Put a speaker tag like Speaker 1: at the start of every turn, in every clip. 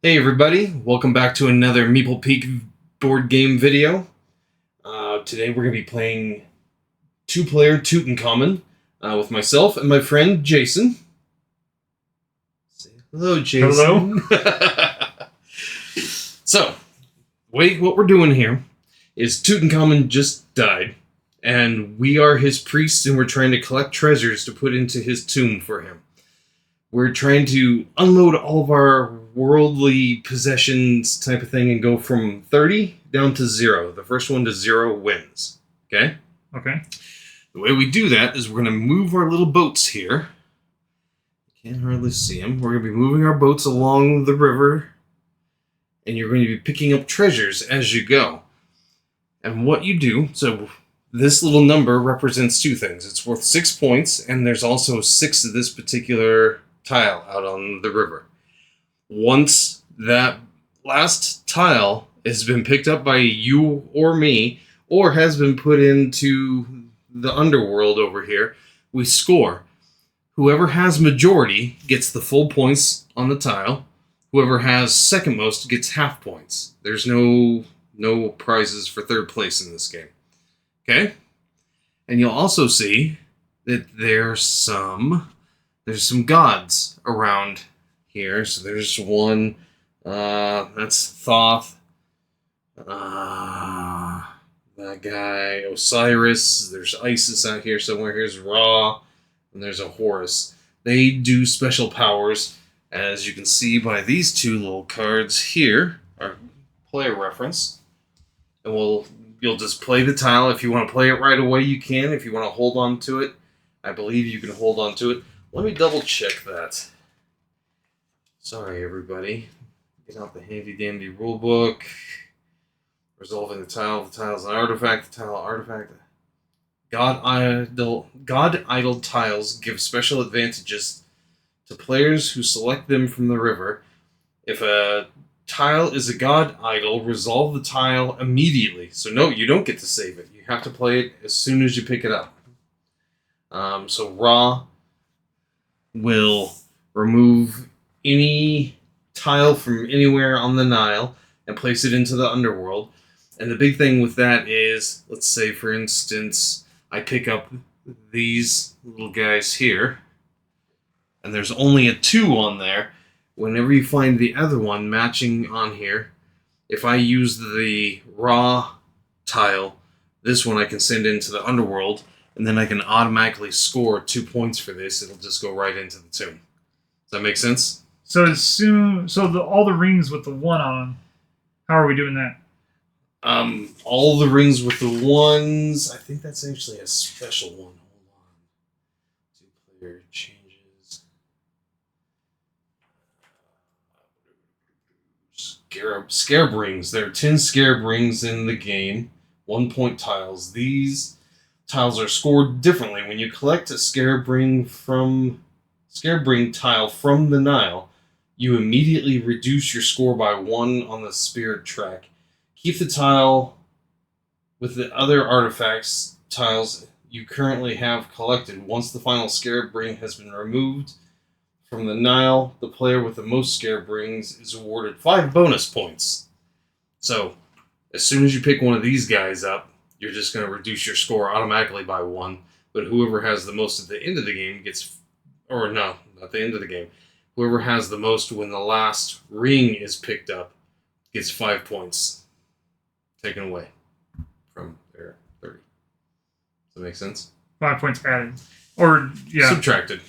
Speaker 1: Hey everybody, welcome back to another Meeple Peak board game video. Today we're going to be playing two-player Tutankhamun with myself and my friend Jason. Say hello, Jason.
Speaker 2: Hello.
Speaker 1: So, what we're doing here is Tutankhamun just died, and we are his priests, and we're trying to collect treasures to put into his tomb for him. We're trying to unload all of our worldly possessions type of thing and go from 30 down to 0. The first one to 0 wins. Okay?
Speaker 2: Okay.
Speaker 1: The way we do that is we're going to move our little boats here. Can't hardly see them. We're going to be moving our boats along the river, and you're going to be picking up treasures as you go. And what you do, so this little number represents two things. It's worth 6 points, and there's also 6 of this particular tile out on the river. Once that last tile has been picked up by you or me, or has been put into the underworld over here, we score. Whoever has majority gets the full points on the tile. Whoever has second most gets half points. There's no prizes for third place in this game. Okay? And you'll also see that there's some gods around here. So there's one, that's Thoth, that guy, Osiris, there's Isis out here somewhere, here's Ra, and there's a Horus. They do special powers, as you can see by these two little cards here, our player reference. And you'll just play the tile. If you want to play it right away, you can. If you want to hold on to it, I believe you can hold on to it. Let me double check that. Sorry, everybody. Get out the handy-dandy rulebook. Resolving the tile. The tile's an artifact. The tile artifact. God idol tiles give special advantages to players who select them from the river. If a tile is a god idol, resolve the tile immediately. So no, you don't get to save it. You have to play it as soon as you pick it up. So Ra will remove any tile from anywhere on the Nile and place it into the underworld. And the big thing with that is, let's say for instance, I pick up these little guys here, and there's only a 2 on there. Whenever you find the other one matching on here, if I use the Ra tile, this one I can send into the underworld, and then I can automatically score 2 points for this. It'll just go right into the tomb. Does that make sense?
Speaker 2: So all the rings with the 1 on them, how are we doing that?
Speaker 1: All the rings with the 1s, I think that's actually a special one. Hold on. 2-player changes. Scarab rings. There are 10 scarab rings in the game. 1-point tiles. These tiles are scored differently. When you collect a scarab ring tile from the Nile, you immediately reduce your score by 1 on the spirit track. Keep the tile with the other artifacts tiles you currently have collected. Once the final scarab ring has been removed from the Nile, the player with the most scarab rings is awarded 5 bonus points. So, as soon as you pick one of these guys up, you're just going to reduce your score automatically by 1. But whoever has the most at the end of the game gets... Or no, not the end of the game. Whoever has the most when the last ring is picked up gets 5 points taken away from their 30. Does that make sense?
Speaker 2: 5 points added. Or, yeah.
Speaker 1: Subtracted.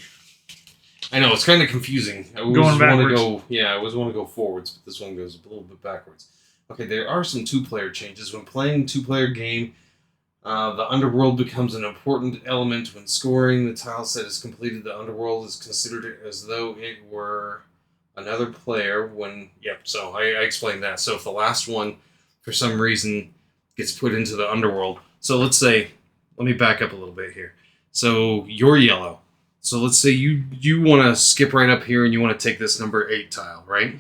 Speaker 1: I know, it's kind of confusing. I always want to go forwards, but this one goes a little bit backwards. Okay, there are some 2-player changes. When playing 2-player game, the underworld becomes an important element. When scoring the tile set is completed, the underworld is considered as though it were another player. So I explained that. So if the last one, for some reason, gets put into the underworld. So let's say, let me back up a little bit here. So you're yellow. So let's say you want to skip right up here and you want to take this number 8 tile, right?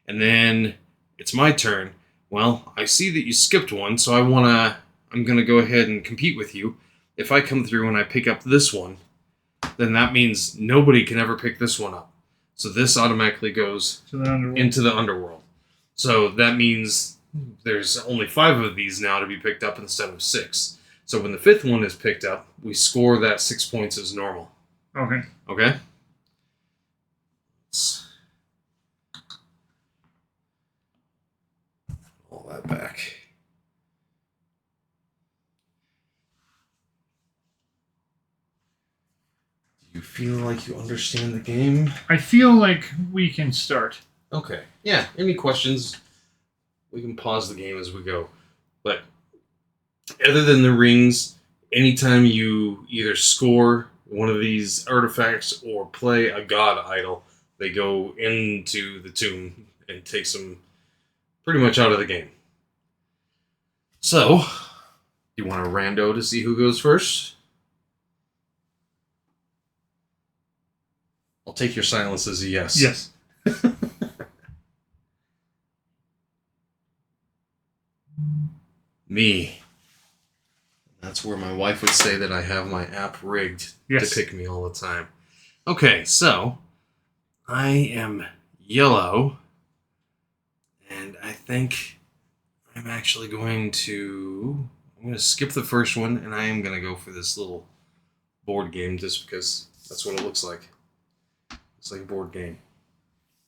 Speaker 1: And then it's my turn. Well, I see that you skipped one, so I'm going to go ahead and compete with you. If I come through and I pick up this one, then that means nobody can ever pick this one up. So this automatically goes
Speaker 2: To the underworld.
Speaker 1: into the underworld. So that means there's only 5 of these now to be picked up instead of 6. So when the 5th one is picked up, we score that 6 points as normal.
Speaker 2: Okay.
Speaker 1: Okay? All that back. Do you feel like you understand the game?
Speaker 2: I feel like we can start.
Speaker 1: Okay. Yeah. Any questions? We can pause the game as we go. But other than the rings, anytime you either score one of these artifacts or play a god idol, they go into the tomb and takes them pretty much out of the game. So, you want a rando to see who goes first? I'll take your silence as a yes.
Speaker 2: Yes.
Speaker 1: Me. That's where my wife would say that I have my app rigged to pick me all the time. Okay, so I am yellow, and I think I'm actually going to skip the first one, and I am going to go for this little board game just because that's what it looks like. It's like a board game.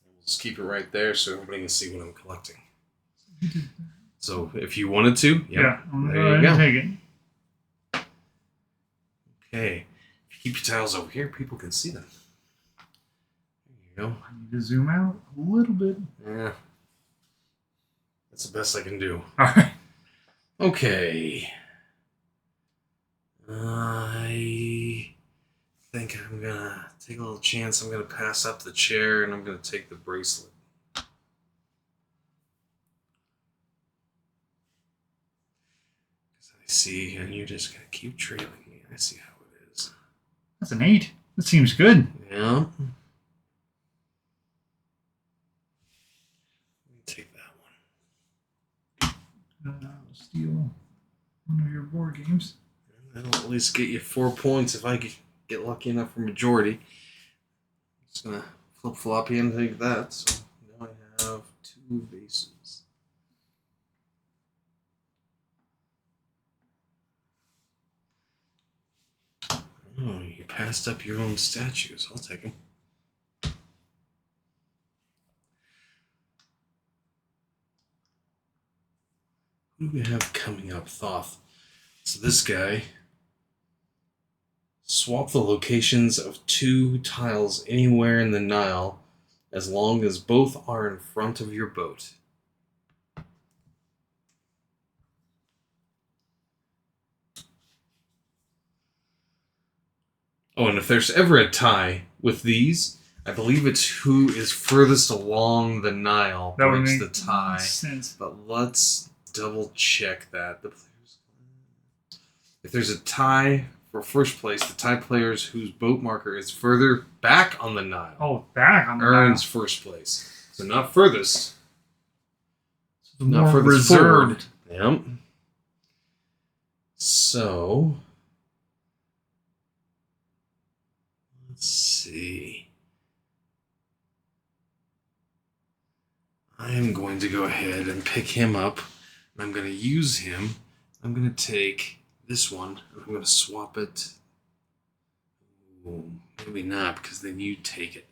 Speaker 1: We'll just keep it right there so everybody can see what I'm collecting. So if you wanted to,
Speaker 2: I'm
Speaker 1: there
Speaker 2: going
Speaker 1: you go.
Speaker 2: to take it.
Speaker 1: Okay. If you keep your tiles over here, people can see them. There you go.
Speaker 2: I need to zoom out a little bit.
Speaker 1: Yeah. That's the best I can do.
Speaker 2: All right.
Speaker 1: Okay. I think I'm going to take a little chance. I'm going to pass up the chair, and I'm going to take the bracelet. Because I see, and you're just going to keep trailing me. I see how it is.
Speaker 2: That's an 8. That seems good.
Speaker 1: Yeah. Take that one.
Speaker 2: I'll steal one of your board games.
Speaker 1: That'll at least get you 4 points if I get lucky enough for majority. I'm just gonna flip floppy and take that. So now I have 2 vases. Oh, you passed up your own statues. I'll take them. Who do we have coming up? Thoth. So this guy. Swap the locations of 2 tiles anywhere in the Nile as long as both are in front of your boat. Oh, and if there's ever a tie with these, I believe it's who is furthest along the Nile
Speaker 2: That would
Speaker 1: breaks
Speaker 2: make
Speaker 1: the tie.
Speaker 2: sense.
Speaker 1: But let's double check that. If there's a tie for first place, the tie players whose boat marker is further back on the Nile
Speaker 2: Back on the
Speaker 1: earns
Speaker 2: Nile.
Speaker 1: first place. So not furthest.
Speaker 2: So
Speaker 1: Not
Speaker 2: more
Speaker 1: furthest
Speaker 2: reserved.
Speaker 1: forward. Yep. So let's see. I am going to go ahead and pick him up. And I'm going to use him. I'm going to take this one. And I'm going to swap it. Ooh, maybe not, because then you take it.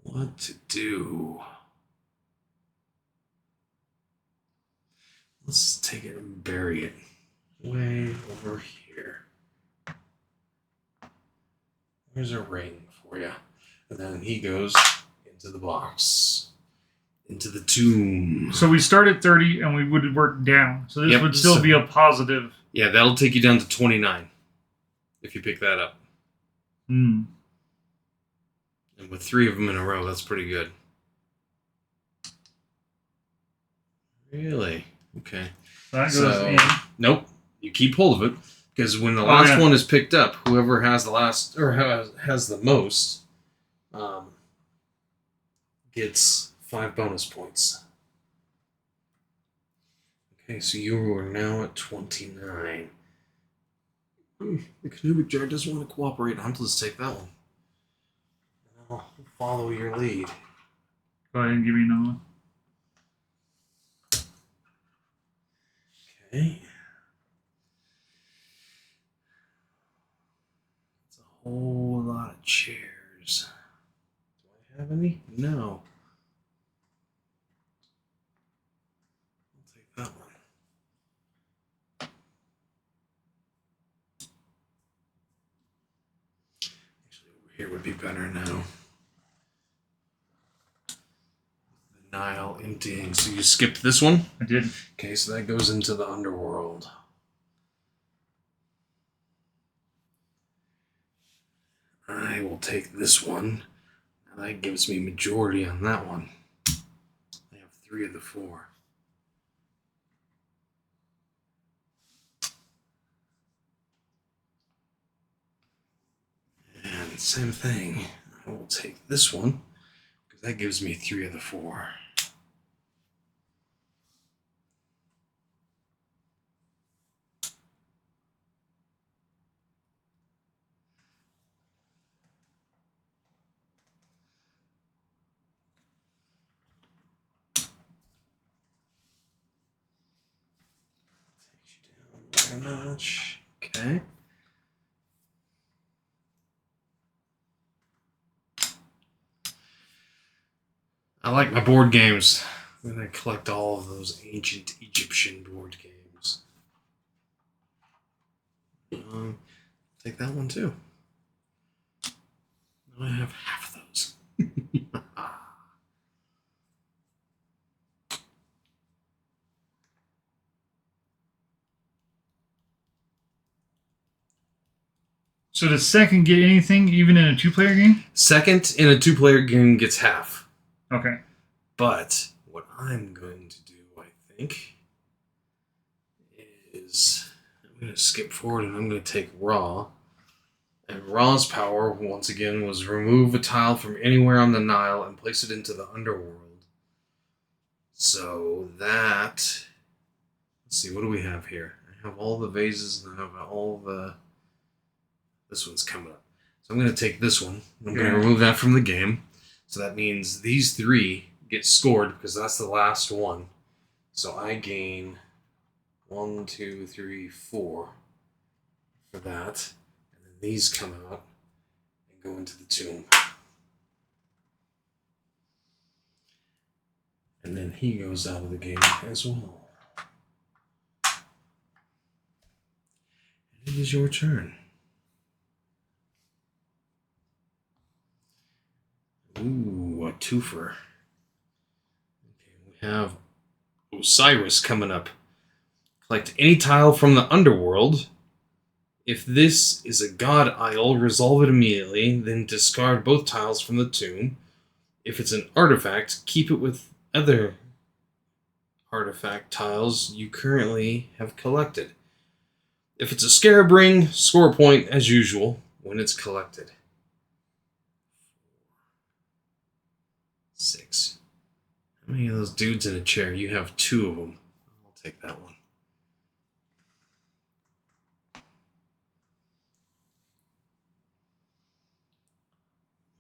Speaker 1: What to do? Let's take it and bury it way over here. There's a ring for you. And then he goes into the box. Into the tomb.
Speaker 2: So we start at 30 and we would work down. So this would still be a positive.
Speaker 1: Yeah, that'll take you down to 29 if you pick that up. And with 3 of them in a row, that's pretty good. Really? Okay.
Speaker 2: That goes in.
Speaker 1: Nope. You keep hold of it. Because when the last one is picked up, whoever has the last, or has the most, gets 5 bonus points. Okay, so you are now at 29. The Canubic jar doesn't want to cooperate. I'll just take that one. I'll follow your lead.
Speaker 2: Go ahead and give me another one.
Speaker 1: Okay. It's a whole lot of chairs. Do I have any? No. I'll take that one. Actually, over here would be better now. The Nile emptying. So you skipped this one?
Speaker 2: I did.
Speaker 1: Okay, so that goes into the underworld. I will take this one, and that gives me majority on that one. I have 3 of the 4. And same thing, I will take this one, because that gives me 3 of the 4. Takes you down very much. Okay. I like my board games. I'm going to collect all of those ancient Egyptian board games. Take that one too. Now I have half of those.
Speaker 2: So does second get anything, even in a 2-player game?
Speaker 1: Second in a 2-player game gets half.
Speaker 2: Okay.
Speaker 1: But what I'm going to do, I think, is I'm going to skip forward and I'm going to take Ra. And Ra's power, once again, was remove a tile from anywhere on the Nile and place it into the underworld. So that... Let's see, what do we have here? I have all the vases and I have all the... This one's coming up. So I'm going to take this one. I'm going to remove that from the game. So that means these 3 get scored because that's the last one. So I gain 1, 2, 3, 4 for that. And then these come out and go into the tomb. And then he goes out of the game as well. And it is your turn. Ooh, a twofer. Okay, we have Osiris coming up. Collect any tile from the underworld. If this is a god idol, resolve it immediately, then discard both tiles from the tomb. If it's an artifact, keep it with other artifact tiles you currently have collected. If it's a scarab ring, score a point as usual when it's collected. 6. How many of those dudes in a chair? You have 2 of them. I'll take that one.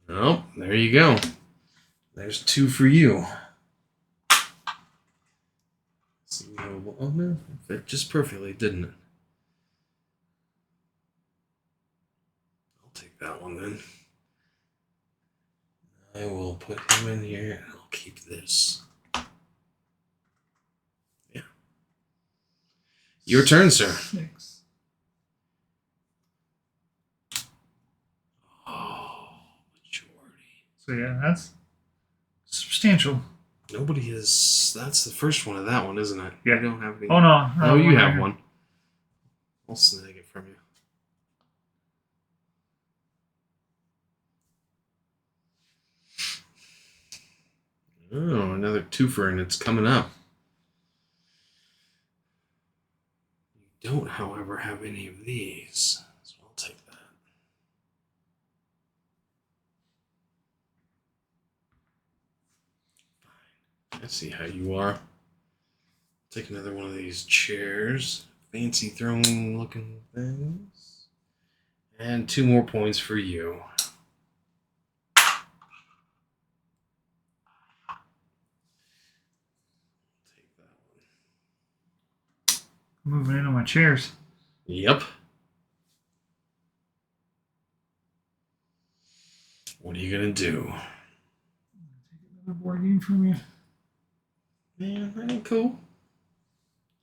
Speaker 1: Oh, there you go. There's 2 for you. See, oh no, it fit just perfectly, didn't it? I'll take that one then. I will put him in here and I'll keep this. Yeah. Your turn, sir.
Speaker 2: 6.
Speaker 1: Oh, majority.
Speaker 2: So yeah, that's substantial.
Speaker 1: Nobody is. That's the first one of that one, isn't it?
Speaker 2: Yeah.
Speaker 1: You don't have any.
Speaker 2: Oh no.
Speaker 1: Oh, you have
Speaker 2: here.
Speaker 1: one. I'll snag it from you. Oh, another twofer, and it's coming up. You don't, however, have any of these, so I'll take that. Fine. I see how you are. Take another one of these chairs. Fancy throne looking things. And 2 more points for you. Take that one.
Speaker 2: Moving in on my chairs.
Speaker 1: Yep. What are you gonna do?
Speaker 2: Take another board game from you.
Speaker 1: Man, that ain't cool.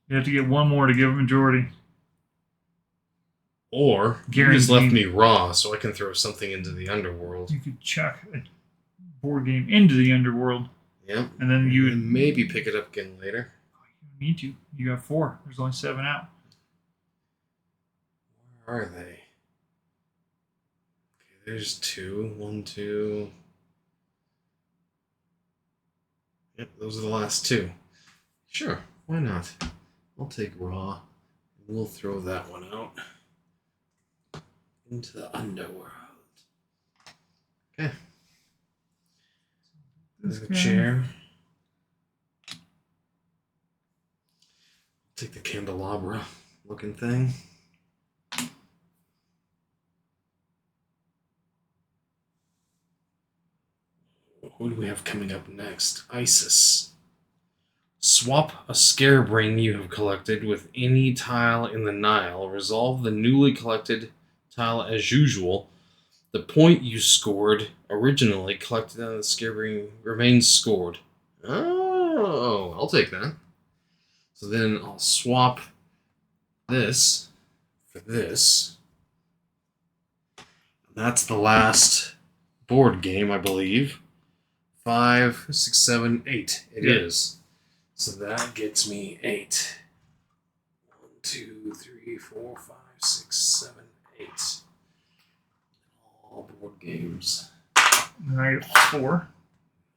Speaker 2: You have to get one more to give a majority.
Speaker 1: Or you
Speaker 2: Guaranteed.
Speaker 1: just left me raw, so I can throw something into the underworld.
Speaker 2: You could chuck a board game into the underworld.
Speaker 1: Yep.
Speaker 2: And then you would
Speaker 1: maybe pick it up again later.
Speaker 2: You don't need to. You got 4. There's only 7 out.
Speaker 1: Where are they? Okay, there's 2. 1, 2. Yep, those are the last 2. Sure, why not? I'll take raw. And we'll throw that one out. Into the underworld. Okay. There's a chair. Take the candelabra looking thing. Who do we have coming up next? Isis. Swap a scarab ring you have collected with any tile in the Nile. Resolve the newly collected tile as usual. The point you scored originally collected on the scarab ring remains scored. Oh, I'll take that. So then I'll swap this for this. That's the last board game, I believe. 5, 6, 7, 8. It is. So that gets me 8. 1, 2, 3, 4, 5, 6, 7, 8. All board games.
Speaker 2: And I get 4.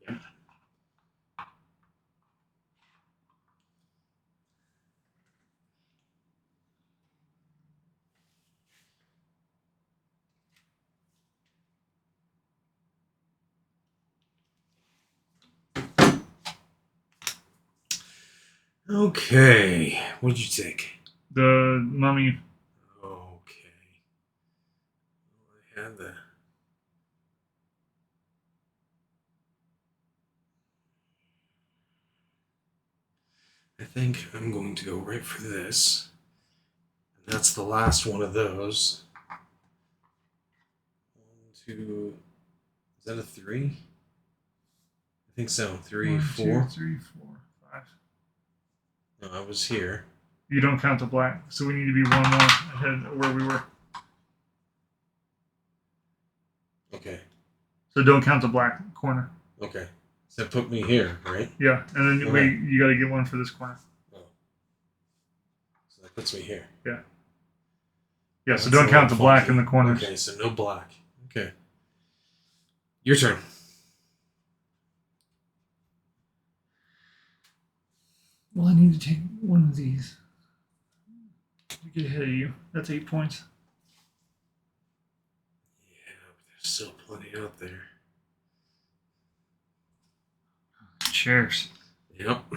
Speaker 1: Yep. Okay. What did you take?
Speaker 2: The mummy.
Speaker 1: Okay. I had the. I think I'm going to go right for this. And that's the last one of those. 1, 2. Is that a 3? I think so. 3,
Speaker 2: 1,
Speaker 1: 4.
Speaker 2: 2, 3, 4, 5.
Speaker 1: No, I was here.
Speaker 2: You don't count the black, so we need to be one more ahead of where we were.
Speaker 1: Okay.
Speaker 2: So don't count the black corner.
Speaker 1: Okay. So that put me here, right?
Speaker 2: Yeah, and then
Speaker 1: Okay.
Speaker 2: you got to get one for this corner.
Speaker 1: Oh. So that puts me here.
Speaker 2: Yeah. Yeah, so
Speaker 1: That's
Speaker 2: don't
Speaker 1: a
Speaker 2: count the
Speaker 1: little
Speaker 2: black
Speaker 1: funky.
Speaker 2: in the corners.
Speaker 1: Okay, so no black. Okay. Your turn.
Speaker 2: Well, I need to take one of these to get ahead of you. That's 8 points.
Speaker 1: Yeah, but there's still plenty out there.
Speaker 2: Cheers.
Speaker 1: Yep. I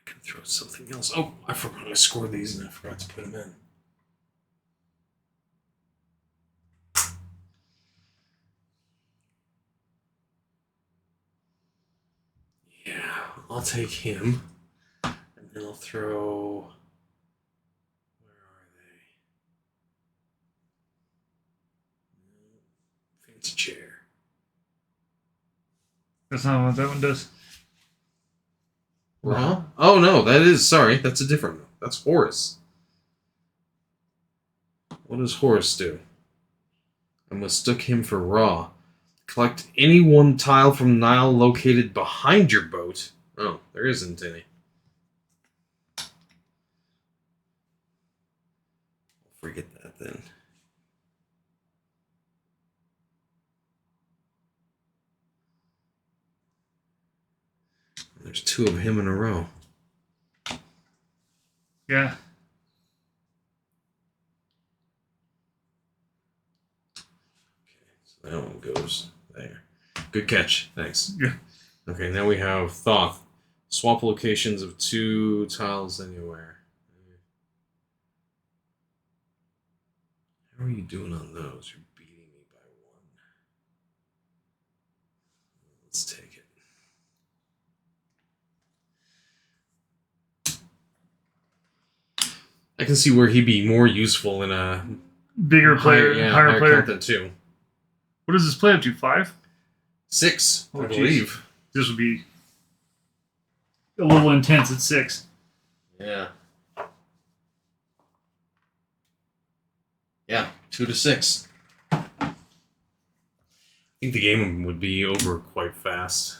Speaker 1: can throw something else. Oh, I forgot I scored these and I forgot to put them in. Yeah, I'll take him. And then I'll throw. Where are they? Fancy chair.
Speaker 2: That's not what that one does.
Speaker 1: Raw? Oh no, that is. Sorry, that's a different one. That's Horus. What does Horus do? I mistook him for Ra. Collect any one tile from Nile located behind your boat. Oh, there isn't any. I'll forget that then. There's 2 of him in a row.
Speaker 2: Yeah.
Speaker 1: That one goes there. Good catch. Thanks.
Speaker 2: Yeah.
Speaker 1: Okay, now we have Thoth. Swap locations of 2 tiles anywhere. How are you doing on those? You're beating me by 1. Let's take it. I can see where he'd be more useful in a
Speaker 2: bigger player, higher player
Speaker 1: count than 2.
Speaker 2: What does this play up to? 5?
Speaker 1: 6,
Speaker 2: oh,
Speaker 1: I believe.
Speaker 2: This would be a little intense at 6.
Speaker 1: Yeah. Yeah, 2 to 6. I think the game would be over quite fast.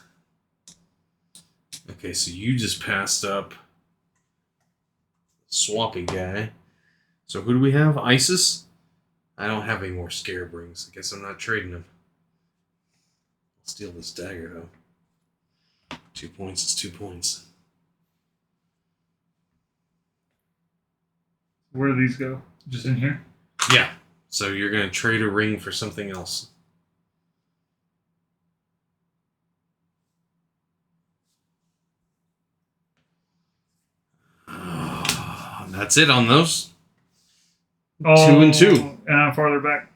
Speaker 1: Okay, so you just passed up swapping guy. So who do we have? Isis? I don't have any more Scarab Rings. I guess I'm not trading them. I'll steal this dagger, though. 2 points is 2 points.
Speaker 2: Where do these go? Just in here?
Speaker 1: Yeah. So you're going to trade a ring for something else. And that's it on those.
Speaker 2: Oh,
Speaker 1: 2 and 2.
Speaker 2: And I'm farther back.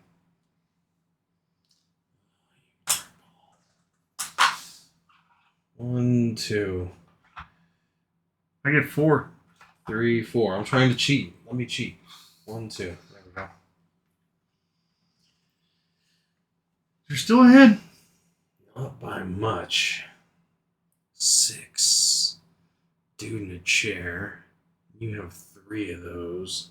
Speaker 1: One, 2.
Speaker 2: I get 4.
Speaker 1: 3, 4. I'm trying to cheat. Let me cheat. 1, 2. There we go.
Speaker 2: You're still ahead.
Speaker 1: Not by much. 6. Dude in a chair. You have 3 of those.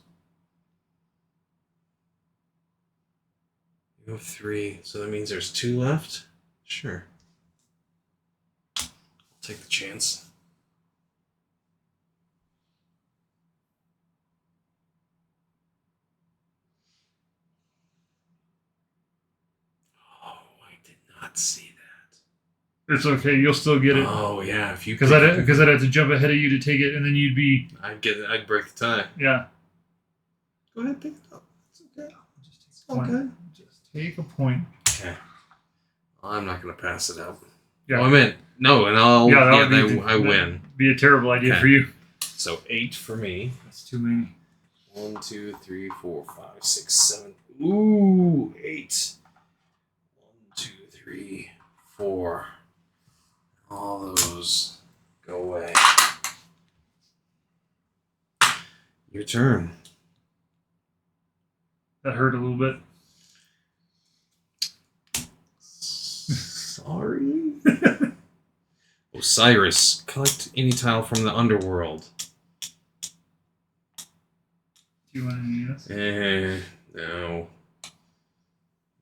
Speaker 1: You have 3, so that means there's 2 left? Sure. I'll take the chance. Oh, I did not see that.
Speaker 2: It's okay. You'll still get it.
Speaker 1: Oh yeah, if you
Speaker 2: because I'd have to jump ahead of you to take it, and then you'd be.
Speaker 1: I'd break the tie.
Speaker 2: Yeah.
Speaker 1: Go ahead, pick it up. It's okay.
Speaker 2: Just take a point. Just take a point.
Speaker 1: Okay. I'm not gonna pass it up.
Speaker 2: Yeah.
Speaker 1: Oh, I meant no, and I'll.
Speaker 2: Yeah,
Speaker 1: I win.
Speaker 2: Be a terrible idea for you.
Speaker 1: So 8 for me.
Speaker 2: That's too many.
Speaker 1: 1, 2, 3, 4, 5, 6, 7. Ooh, 8. 1, 2, 3, 4. All those go away. Your turn.
Speaker 2: That hurt a little bit.
Speaker 1: Sorry. Osiris. Collect any tile from the underworld.
Speaker 2: Do you want any of this?
Speaker 1: No.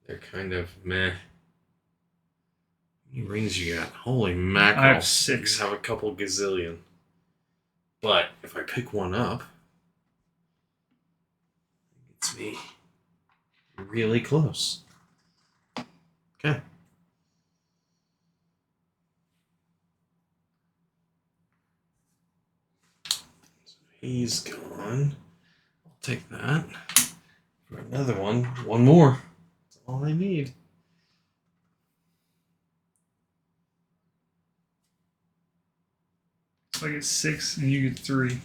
Speaker 1: They're kind of meh. How many rings you got? Holy mackerel.
Speaker 2: I have 6.
Speaker 1: You have a couple gazillion. But if I pick one up, it's me. Really close. Okay. So he's gone. I'll take that. For another one. One more. That's all I need.
Speaker 2: So I get 6 and you get 3.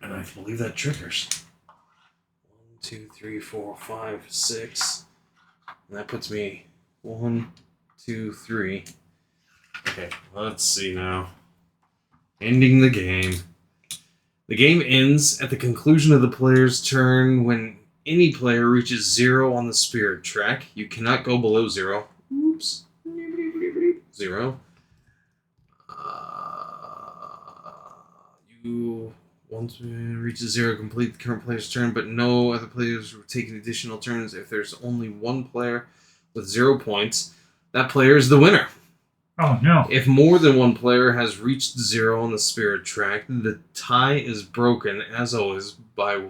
Speaker 1: And I believe that triggers. 1, 2, 3, 4, 5, 6. And that puts me 1, 2, 3. Okay, let's see now. Ending the game. The game ends at the conclusion of the player's turn when any player reaches 0 on the spirit track. You cannot go below 0. Oops. 0. Once it reaches 0, complete the current player's turn, but no other players will take additional turns. If there's only one player with 0 points, that player is the winner.
Speaker 2: Oh, no.
Speaker 1: If more than one player has reached 0 on the spirit track, the tie is broken, as always, by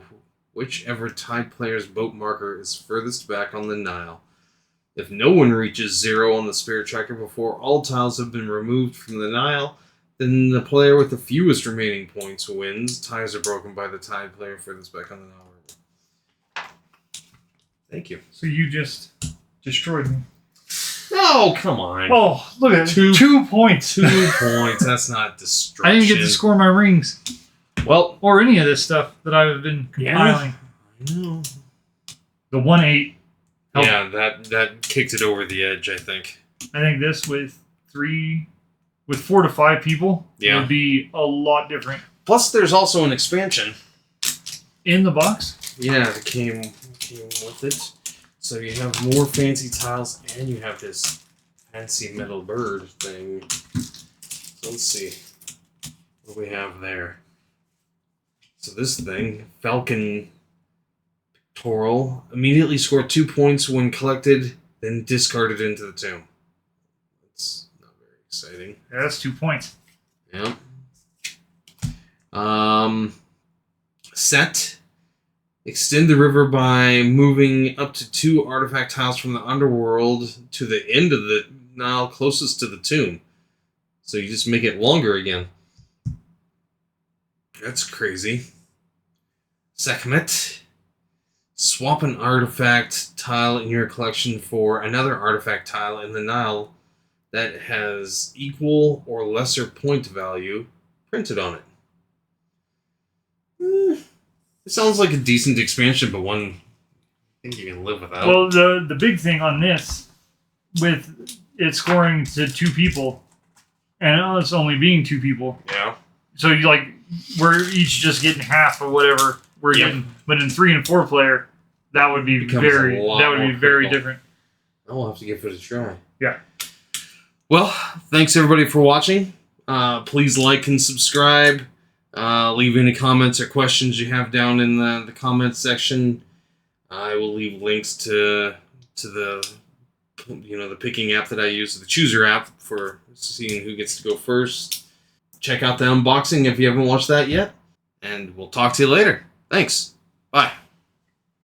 Speaker 1: whichever tied player's boat marker is furthest back on the Nile. If no one reaches 0 on the spirit tracker before all tiles have been removed from the Nile, then the player with the fewest remaining points wins. Ties are broken by the tied player furthest back on the Nile. Thank you.
Speaker 2: So you just destroyed me.
Speaker 1: Oh, come on.
Speaker 2: Oh, look at that. 2 points.
Speaker 1: 2 points. That's not destruction.
Speaker 2: I didn't get to score my rings.
Speaker 1: Well,
Speaker 2: or any of this stuff that I've been compiling.
Speaker 1: I know.
Speaker 2: The 1-8.
Speaker 1: Yeah, that kicked it over the edge, I think.
Speaker 2: I think this with 4 to 5 people would be a lot different.
Speaker 1: Plus, there's also an expansion
Speaker 2: in the box.
Speaker 1: Yeah, it came with it. So you have more fancy tiles, and you have this fancy metal bird thing. So let's see what we have there. So this thing, Falcon Pictorial, immediately scored 2 points when collected, then discarded into the tomb. That's not very exciting.
Speaker 2: Yeah, that's 2 points.
Speaker 1: Yep. Set. Extend the river by moving up to 2 artifact tiles from the underworld to the end of the Nile closest to the tomb. So you just make it longer again. That's crazy. Sekhmet. Swap an artifact tile in your collection for another artifact tile in the Nile that has equal or lesser point value printed on it. It sounds like a decent expansion, but one I think you can live without.
Speaker 2: Well, the big thing on this, with it scoring to 2 people, and us only being 2 people.
Speaker 1: Yeah.
Speaker 2: So we're each just getting half or whatever we're getting. But in 3 and 4 player, that would be very different.
Speaker 1: I'll have to give it a try.
Speaker 2: Yeah.
Speaker 1: Well, thanks everybody for watching. Please like and subscribe. Leave any comments or questions you have down in the comments section. I will leave links to the the picking app that I use, the Chooser app, for seeing who gets to go first. Check out the unboxing if you haven't watched that yet, and we'll talk to you later. Thanks. Bye.